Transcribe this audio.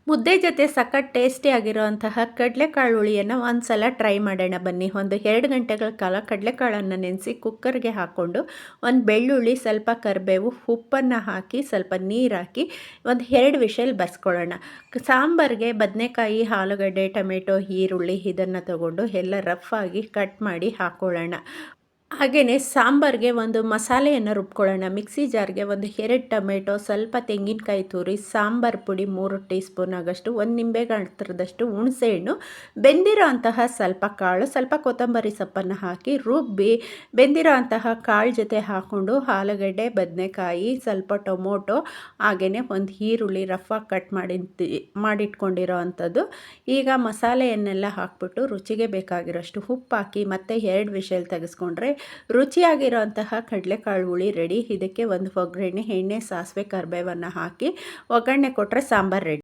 ಮುದ್ದೆ ಜೊತೆ ಸಖತ್ ಟೇಸ್ಟಿ ಆಗಿರುವಂತಹ ಕಡಲೆಕಾಳು ಹುಳಿಯನ್ನು ಒಂದು ಸಲ ಟ್ರೈ ಮಾಡೋಣ ಬನ್ನಿ. ಒಂದು 2 ಗಂಟೆಗಳ ಕಾಲ ಕಡಲೆಕಾಳನ್ನು ನೆನೆಸಿ ಕುಕ್ಕರ್ಗೆ ಹಾಕ್ಕೊಂಡು ಒಂದು ಬೆಳ್ಳುಳ್ಳಿ, ಸ್ವಲ್ಪ ಕರಿಬೇವು, ಉಪ್ಪನ್ನು ಹಾಕಿ ಸ್ವಲ್ಪ ನೀರು ಹಾಕಿ ಒಂದು 2 ವಿಷಲ್ ಬರ್ಸ್ಕೊಳ್ಳೋಣ. ಸಾಂಬಾರಿಗೆ ಬದನೆಕಾಯಿ, ಆಲೂಗಡ್ಡೆ, ಟೊಮೆಟೊ, ಈರುಳ್ಳಿ ಇದನ್ನು ತಗೊಂಡು ಎಲ್ಲ ರಫ್ ಆಗಿ ಕಟ್ ಮಾಡಿ ಹಾಕ್ಕೊಳ್ಳೋಣ. ಹಾಗೆಯೇ ಸಾಂಬಾರಿಗೆ ಒಂದು ಮಸಾಲೆಯನ್ನು ರುಬ್ಕೊಳ್ಳೋಣ. ಮಿಕ್ಸಿ ಜಾರ್ಗೆ ಒಂದು 2 ಟೊಮೆಟೊ, ಸ್ವಲ್ಪ ತೆಂಗಿನಕಾಯಿ ತುರಿ, ಸಾಂಬಾರು ಪುಡಿ 3 ಟೀ ಸ್ಪೂನ್ ಆಗಷ್ಟು, 1 ನಿಂಬೆ ಗಾತ್ರದಷ್ಟು ಹುಣಸೆಹಣ್ಣು, ಬೆಂದಿರೋ ಅಂತಹ ಸ್ವಲ್ಪ ಕಾಳು, ಸ್ವಲ್ಪ ಕೊತ್ತಂಬರಿ ಸೊಪ್ಪನ್ನು ಹಾಕಿ ರುಬ್ಬಿ ಬೆಂದಿರೋ ಅಂತಹ ಕಾಳು ಜೊತೆ ಹಾಕ್ಕೊಂಡು ಆಲೂಗಡ್ಡೆ, ಬದನೆಕಾಯಿ, ಸ್ವಲ್ಪ ಟೊಮೊಟೊ, ಹಾಗೆಯೇ ಒಂದು ಈರುಳ್ಳಿ ರಫಾಗಿ ಕಟ್ ಮಾಡಿಟ್ಕೊಂಡಿರೋ ಅಂಥದ್ದು. ಈಗ ಮಸಾಲೆಯನ್ನೆಲ್ಲ ಹಾಕ್ಬಿಟ್ಟು ರುಚಿಗೆ ಬೇಕಾಗಿರೋಷ್ಟು ಉಪ್ಪು ಹಾಕಿ ಮತ್ತೆ 2 ವಿಷಲ್ ತೆಗೆಸ್ಕೊಂಡ್ರೆ ರುಚಿಯಾಗಿರೋಂತಹ ಕಡಲೆಕಾಳು ಹುಳಿ ರೆಡಿ. ಇದಕ್ಕೆ ಒಂದು ಒಗ್ಗರಣೆ, ಎಣ್ಣೆ, ಸಾಸಿವೆ, ಕರಿಬೇವನ್ನು ಹಾಕಿ ಒಗ್ಗರಣೆ ಕೊಟ್ಟರೆ ಸಾಂಬಾರು ರೆಡಿ.